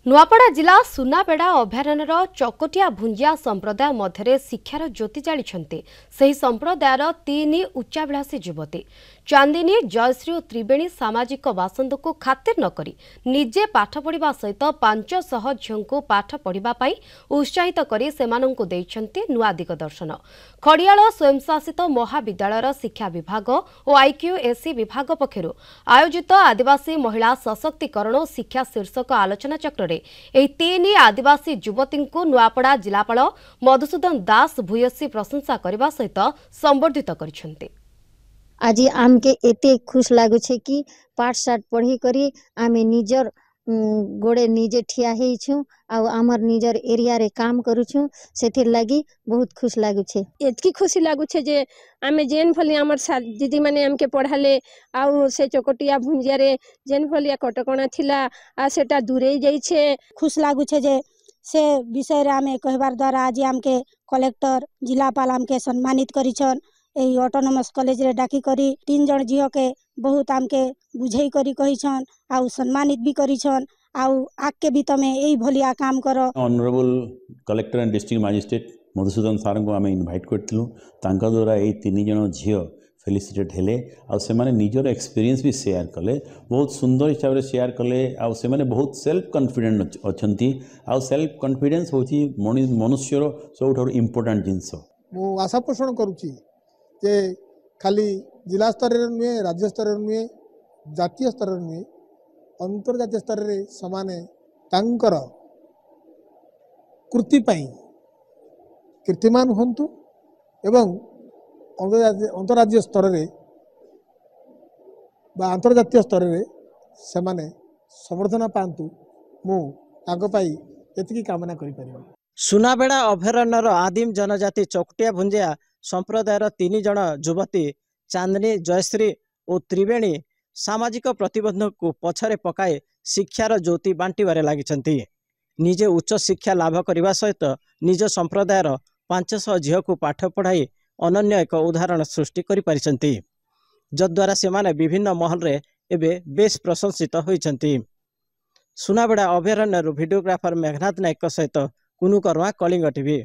नुआपड़ा जिला सुनाबेड़ा अभयारण्यर चकटिया भुंजिया संप्रदाय मध्य शिक्षार ज्योति जाली सही संप्रदायर तीन उच्चाभिलाषी युवती चांदिनी जयश्री और त्रिवेणी सामाजिक बासंद को खातिर नक निजे पाठ पढ़ा सहित 500 झील को पाठ पढ़ाई उत्साहित कर नुआ दिगदर्शन खड़ियाल स्वयंशासित महाविद्यालय शिक्षा विभाग और आईक्यूएसी विभाग पक्षर आयोजित आदिवासी महिला सशक्तिकरण और शिक्षा शीर्षक आलोचना चक्र तीन आदिवासी युवती को नुआपड़ा जिलापाल मधुसूदन दास भूयसी प्रशंसा करने सहित संबर्धित कर आज आमके एते खुश लागुछे कि पाठ साठ पढ़ी करी आमे निजर गोड़े निजे ठिया हेइछु आ आमर निजर एरिया रे काम करूछु सेथिर लागी बहुत खुश लागुछे। एतकी खुशी लागुछे जे आमे जेन फली आमर दीदी माने हमके पढ़ाले आउ से चकटिया भुंजिया रे जेन फलिया कटकणा थिला आ सेटा दूरे जाइछे। खुश लागुछे जे से विषय रे आमे कहबार द्वारा आज आमके कलेक्टर जिलापाल आमके सम्मानित करिछन। एही ऑटोनोमस कॉलेज रे डाकी करी 3 जन झियो के बहुत आमके बुझेई करी कहिछन आउ सम्मानित भी करिछन आउ आके भी तमे एही भलिया काम करो। Honourable collector and district magistrate Madhusudan सार को आमे इनवाइट करथिलु तांका द्वारा एही 3 जन झियो फेलिसिटेट हेले आ से माने निजर एक्सपीरियंस भी शेयर कले बहुत सुंदर हिसाब रे शेयर कले आ से माने बहुत सेल्फ कॉन्फिडेंट अछंती आ सेल्फ कॉन्फिडेंस होची मनुष्यर सबठार इंपोर्टेंट जिंस। मु आशा पोषण करूची जे खाली जिला स्तर नुहे राज्य स्तर नुहे जातीय स्तर नुहे अंतर्जातीय स्तर रे समाने तांकर कृति पाई कीर्तिमान होंतु एवं अंतर्राज्य स्तर रे बा अंतर्जातीय स्तर रे समाने समर्थन पांतु मु तांको पाई एतिकी कामना करि परिबो। सुनाबेड़ा अभयारण्यर आदिम जनजाति चकटिया भुंजिया संप्रदायर 3 जन युवती चांदनी जयश्री और त्रिवेणी सामाजिक प्रतिबंधक को पछरे पकाए शिक्षार ज्योति बांटिबारे लागिछंती। निजे उच्च शिक्षा लाभ करने सहित निज संप्रदायर 500 झील को पाठ पढ़ाई अनन्य एक उदाहरण सृष्टि करि परिछंती जद्वारा सेमाने विभिन्न महल रे एबे बेस प्रशंसित होइछंती। सुनाबेड़ा अभयारण्यर वीडियोग्राफर मेघनाथ नायक सहित कुनु करवा कलिंग टीवी।